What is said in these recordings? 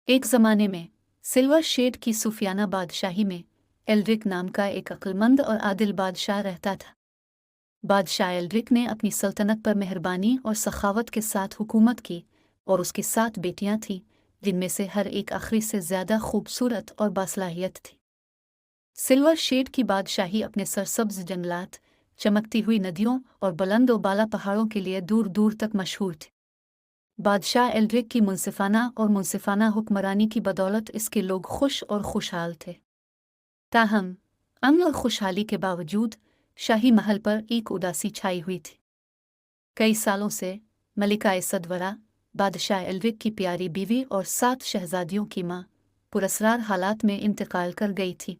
एक ज़माने में सिल्वर शेड की सूफियाना बादशाही में एल्ड्रिक नाम का एक अक्लमंद और आदिल बादशाह रहता था। बादशाह एल्ड्रिक ने अपनी सल्तनत पर मेहरबानी और सखावत के साथ हुकूमत की और उसकी 7 बेटियां थीं, जिनमें से हर एक आखिरी से ज़्यादा खूबसूरत और बासलाहियत थी। सिल्वर शेड की बादशाही अपने सरसब्ज जंगलात, चमकती हुई नदियों और बुलंद और बाला पहाड़ों के लिए दूर दूर तक मशहूर थी। बादशाह एल्ड्रिक की मुनसिफाना हुक्मरानी की बदौलत इसके लोग खुश और खुशहाल थे। ताहम अमन और खुशहाली के बावजूद शाही महल पर एक उदासी छाई हुई थी। कई सालों से मलिका सदवरा, बादशाह एल्ड्रिक की प्यारी बीवी और 7 शहजादियों की मां, पुरस्रार हालात में इंतकाल कर गई थी।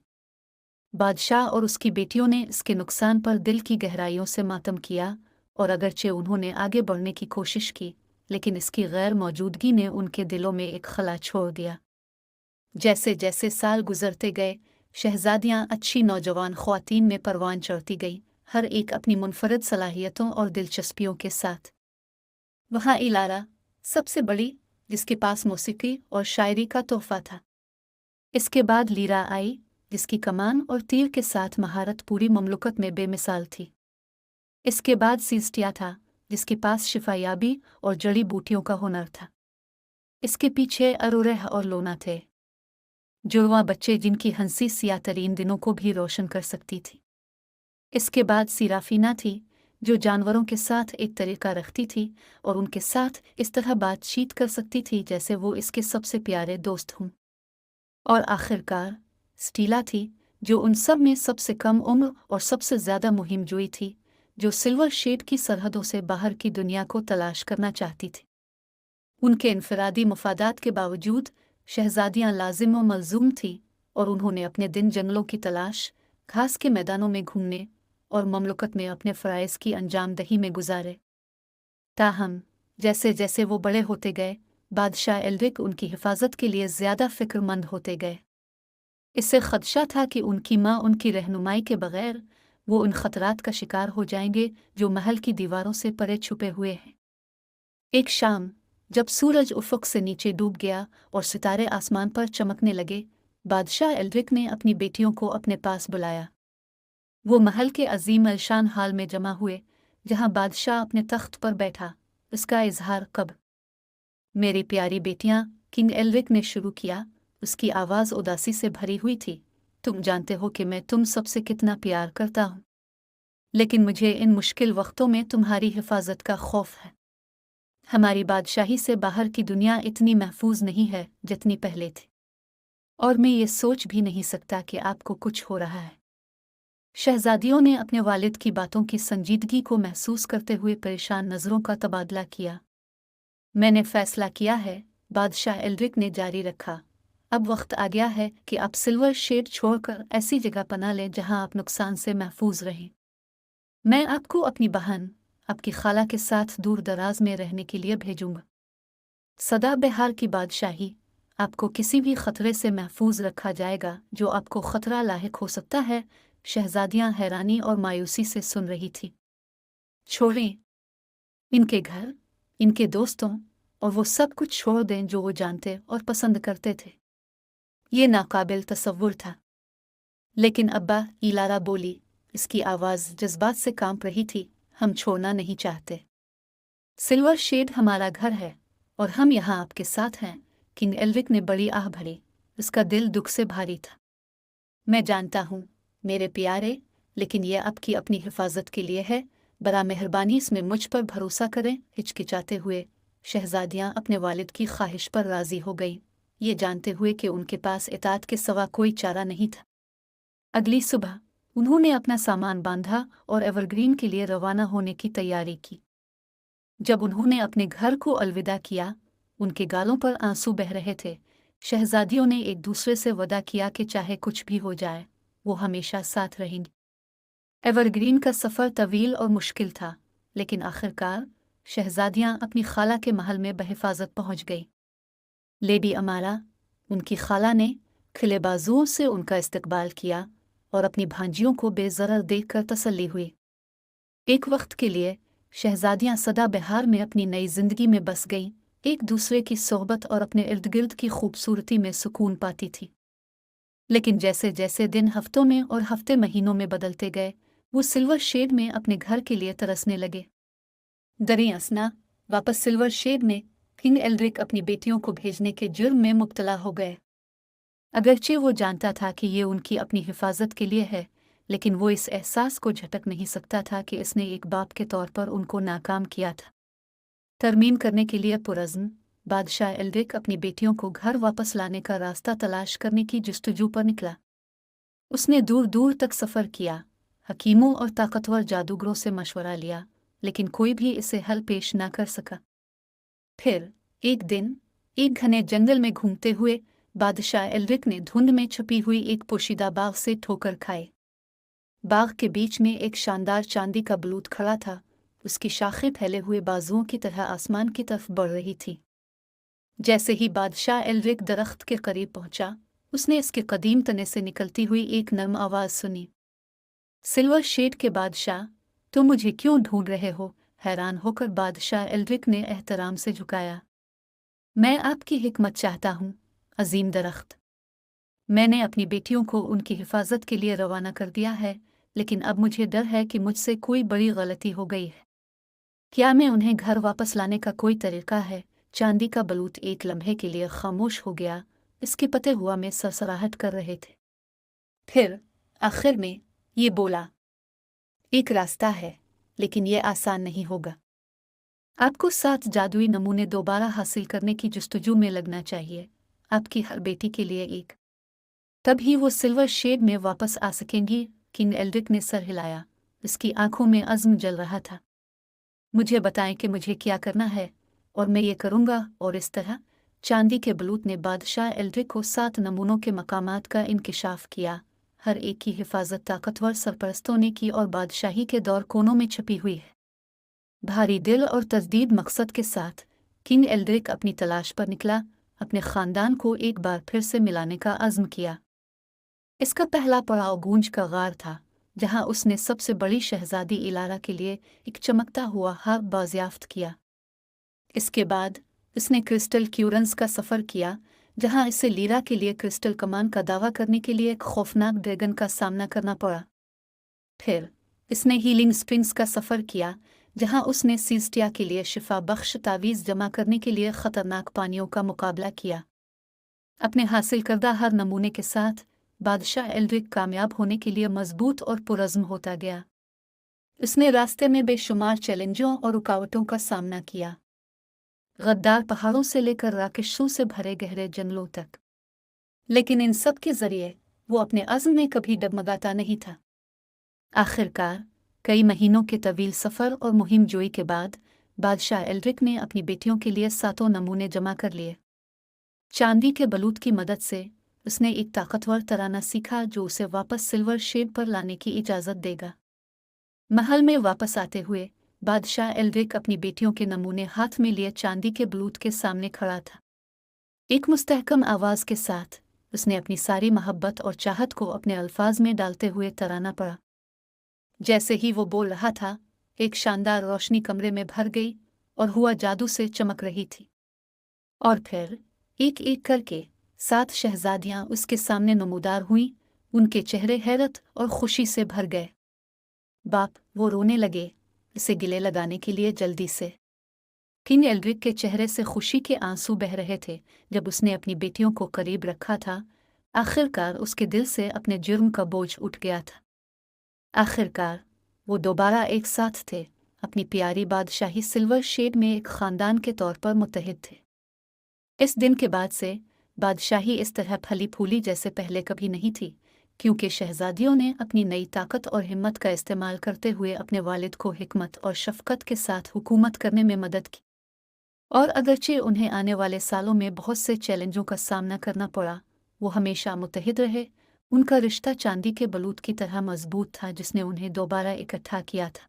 बादशाह और उसकी बेटियों ने इसके नुकसान पर दिल की गहराइयों से मातम किया और अगरचे उन्होंने आगे बढ़ने की कोशिश की, लेकिन इसकी गैर मौजूदगी ने उनके दिलों में एक खला छोड़ दिया। जैसे जैसे साल गुजरते गए, शहजादियां अच्छी नौजवान ख्वातीन में परवान चढ़ती गई, हर एक अपनी मुनफरद सलाहियतों और दिलचस्पियों के साथ। वहाँ इलारा सबसे बड़ी, जिसके पास मौसीकी और शायरी का तोहफा था। इसके बाद लीरा आई, जिसकी कमान और तीर के साथ महारत पूरी ममलुकत में बेमिसाल थी। इसके बाद सीस्टिया था, जिसके पास शिफायाबी और जड़ी बूटियों का हुनर था। इसके पीछे अरुरह और लोना थे, जुड़वा बच्चे जिनकी हंसी सियाह तरीन दिनों को भी रोशन कर सकती थी। इसके बाद सिराफीना थी, जो जानवरों के साथ एक तरीका रखती थी और उनके साथ इस तरह बातचीत कर सकती थी जैसे वो इसके सबसे प्यारे दोस्त हों। और आखिरकार स्टीला थी, जो उन सब में सबसे कम उम्र और सबसे ज़्यादा मुहिमजोई थी, जो सिल्वर शेड की सरहदों से बाहर की दुनिया को तलाश करना चाहती थी। उनके इनफरादी मफादात के बावजूद शहजादियां लाजिम व मलजूम थी और उन्होंने अपने दिन जंगलों की तलाश, घास के मैदानों में घूमने और ममलुकत में अपने फ़राइज़ की अंजामदही में गुजारे। ताहम जैसे जैसे वो बड़े होते गए, बादशाह एल्ड्रिक उनकी हिफाजत के लिए ज़्यादा फ़िक्रमंद होते गए। इससे खदशा था कि उनकी माँ उनकी रहनुमाई के बगैर वो उन खतरात का शिकार हो जाएंगे जो महल की दीवारों से परे छुपे हुए हैं। एक शाम जब सूरज उफ़ुक़ से नीचे डूब गया और सितारे आसमान पर चमकने लगे, बादशाह एल्ड्रिक ने अपनी बेटियों को अपने पास बुलाया। वो महल के अजीम अलशान हाल में जमा हुए, जहाँ बादशाह अपने तख्त पर बैठा। उसका इजहार कब मेरी प्यारी बेटियां, किंग एल्ड्रिक ने शुरू किया। उसकी आवाज़ उदासी से भरी हुई थी। तुम जानते हो कि मैं तुम सबसे कितना प्यार करता हूँ, लेकिन मुझे इन मुश्किल वक्तों में तुम्हारी हिफाजत का खौफ है। हमारी बादशाही से बाहर की दुनिया इतनी महफूज नहीं है जितनी पहले थी, और मैं ये सोच भी नहीं सकता कि आपको कुछ हो रहा है। शहजादियों ने अपने वालिद की बातों की संजीदगी को महसूस करते हुए परेशान नज़रों का तबादला किया। मैंने फैसला किया है, बादशाह एल्ड्रिक ने जारी रखा। अब वक्त आ गया है कि आप सिल्वर शेड छोड़कर ऐसी जगह पनाह लें जहां आप नुकसान से महफूज रहें। मैं आपको अपनी बहन, आपकी खाला के साथ दूर दराज में रहने के लिए भेजूंगा। सदा बहार की बादशाही, आपको किसी भी खतरे से महफूज रखा जाएगा जो आपको खतरा लाहिक हो सकता है। शहजादियां हैरानी और मायूसी से सुन रही थी। छोड़ें इनके घर, इनके दोस्तों और वो सब कुछ छोड़ दें जो वो जानते और पसंद करते थे। ये नाकाबिल तसव्वुर था। लेकिन अब्बा, इलारा बोली, इसकी आवाज़ जज्बात से कांप रही थी। हम छोड़ना नहीं चाहते। सिल्वर शेड हमारा घर है और हम यहाँ आपके साथ हैं। किंग एल्ड्रिक ने बड़ी आह भरी। उसका दिल दुख से भारी था। मैं जानता हूँ मेरे प्यारे, लेकिन यह आपकी अपनी हिफाजत के लिए है। बड़ा मेहरबानी इसमें मुझ पर भरोसा करें। हिचकिचाते हुए शहजादियाँ अपने वालिद की ख्वाहिश पर राज़ी हो गईं, ये जानते हुए कि उनके पास इताअत के सिवा कोई चारा नहीं था। अगली सुबह उन्होंने अपना सामान बांधा और एवरग्रीन के लिए रवाना होने की तैयारी की। जब उन्होंने अपने घर को अलविदा किया, उनके गालों पर आंसू बह रहे थे। शहजादियों ने एक दूसरे से वदा किया कि चाहे कुछ भी हो जाए, वो हमेशा साथ रहेंगी। एवरग्रीन का सफ़र तवील और मुश्किल था, लेकिन आखिरकार शहजादियां अपनी खाला के महल में बहिफाजत पहुंच गई। लेडी अमारा, उनकी खाला ने खिले बाजुओं से उनका इस्तकबाल किया और अपनी भांजियों को बेज़रर देखकर तसल्ली हुई। एक वक्त के लिए शहजादियां सदा बहार में अपनी नई जिंदगी में बस गईं एक दूसरे की सोहबत और अपने इर्द गिर्द की खूबसूरती में सुकून पाती थी। लेकिन जैसे जैसे दिन हफ्तों में और हफ्ते महीनों में बदलते गए, वो सिल्वर शेड में अपने घर के लिए तरसने लगे। दरी असना वापस सिल्वर शेड में किंग एल्ड्रिक अपनी बेटियों को भेजने के जुर्म में मुब्तला हो गए। अगरचे वो जानता था कि ये उनकी अपनी हिफाजत के लिए है, लेकिन वो इस एहसास को झटक नहीं सकता था कि इसने एक बाप के तौर पर उनको नाकाम किया था। तरमीम करने के लिए पुरज़्म बादशाह एल्ड्रिक अपनी बेटियों को घर वापस लाने का रास्ता तलाश करने की जस्तजू पर निकला। उसने दूर दूर तक सफ़र किया, हकीमों और ताकतवर जादूगरों से मशवरा लिया, लेकिन कोई भी इसे हल पेश न कर सका। फिर एक दिन एक घने जंगल में घूमते हुए बादशाह एल्ड्रिक ने धुंध में छुपी हुई एक पोशीदा बाग से ठोकर खाए। बाग के बीच में एक शानदार चांदी का बलूत खड़ा था। उसकी शाखें फैले हुए बाजुओं की तरह आसमान की तरफ बढ़ रही थी। जैसे ही बादशाह एल्ड्रिक दरख्त के करीब पहुंचा, उसने इसके कदीम तने से निकलती हुई एक नर्म आवाज़ सुनी। सिल्वर शेड के बादशाह, तुम मुझे क्यों ढूंढ रहे हो? हैरान होकर बादशाह एल्ड्रिक ने एहतराम से झुकाया। मैं आपकी हिकमत चाहता हूँ, अजीम दरख्त। मैंने अपनी बेटियों को उनकी हिफाजत के लिए रवाना कर दिया है, लेकिन अब मुझे डर है कि मुझसे कोई बड़ी गलती हो गई है। क्या मैं उन्हें घर वापस लाने का कोई तरीका है? चांदी का बलूत एक लम्हे के लिए खामोश हो गया, इसके पते हुआ में सरसराहट कर रहे थे। फिर आखिर में ये बोला, एक रास्ता है, लेकिन यह आसान नहीं होगा। आपको 7 जादुई नमूने दोबारा हासिल करने की जस्तजू में लगना चाहिए, आपकी हर बेटी के लिए एक। तभी वो सिल्वर शेड में वापस आ सकेंगी। किंग एल्ड्रिक ने सर हिलाया, उसकी आंखों में अज़्म जल रहा था। मुझे बताएं कि मुझे क्या करना है, और मैं ये करूँगा। और इस तरह चांदी के बलूत ने बादशाह एल्ड्रिक को 7 नमूनों के मकामात का इंकिशाफ किया। हर एक की हिफाजत ताकतवर सरपरस्तों ने की और बादशाही के दौर कोनों में छुपी हुई है। भारी दिल और तजदीद मकसद के साथ किंग एल्ड्रिक अपनी तलाश पर निकला, अपने ख़ानदान को एक बार फिर से मिलाने का अज़्म किया। इसका पहला पड़ाव गूंज का गार था, जहां उसने सबसे बड़ी शहजादी इलारा के लिए एक चमकता हुआ हार बाज़याफ्त किया। इसके बाद उसने क्रिस्टल क्यूरंस का सफ़र किया, जहां इसे लीरा के लिए क्रिस्टल कमान का दावा करने के लिए एक खौफनाक ड्रैगन का सामना करना पड़ा। फिर इसने हीलिंग स्प्रिंग्स का सफ़र किया, जहां उसने सीस्टिया के लिए शिफा बख्श तावीज़ जमा करने के लिए ख़तरनाक पानियों का मुकाबला किया। अपने हासिल करदा हर नमूने के साथ बादशाह एल्ड्रिक कामयाब होने के लिए मजबूत और पुरज़्म होता गया। उसने रास्ते में बेशुमार चैलेंजों और रुकावटों का सामना किया, गद्दार पहाड़ों से लेकर राकेशों से भरे गहरे जंगलों तक। लेकिन इन सब के जरिए वो अपने अज़्म में कभी डगमगाता नहीं था। आखिरकार कई महीनों के तवील सफ़र और मुहिम जोई के बाद बादशाह एल्ड्रिक ने अपनी बेटियों के लिए 7 नमूने जमा कर लिए। चांदी के बलूत की मदद से उसने एक ताकतवर तराना सीखा, जो उसे वापस सिल्वर शेड पर लाने की इजाज़त देगा। महल में वापस आते हुए बादशाह एल्ड्रिक अपनी बेटियों के नमूने हाथ में लिए चांदी के बलूत के सामने खड़ा था। एक मुस्तहकम आवाज़ के साथ उसने अपनी सारी मोहब्बत और चाहत को अपने अल्फाज में डालते हुए तराना पड़ा। जैसे ही वो बोल रहा था, एक शानदार रोशनी कमरे में भर गई और हुआ जादू से चमक रही थी। और फिर एक एक करके 7 शहजादियां उसके सामने नमूदार हुईं। उनके चेहरे हैरत और खुशी से भर गए। बाप वो रोने लगे, इसे गिले लगाने के लिए जल्दी से। किंग एल्ड्रिक के चेहरे से खुशी के आंसू बह रहे थे जब उसने अपनी बेटियों को करीब रखा था। आखिरकार उसके दिल से अपने जुर्म का बोझ उठ गया था। आखिरकार वो दोबारा एक साथ थे, अपनी प्यारी बादशाही सिल्वर शेड में एक ख़ानदान के तौर पर मुत्तहिद थे। इस दिन के बाद से बादशाही इस तरह फली फूली जैसे पहले कभी नहीं थी, क्योंकि शहजादियों ने अपनी नई ताकत और हिम्मत का इस्तेमाल करते हुए अपने वालिद को हिकमत और शफ़क़त के साथ हुकूमत करने में मदद की। और अगरचे उन्हें आने वाले सालों में बहुत से चैलेंजों का सामना करना पड़ा, वो हमेशा मुत्तहिद रहे। उनका रिश्ता चांदी के बलूत की तरह मजबूत था, जिसने उन्हें दोबारा इकट्ठा किया था।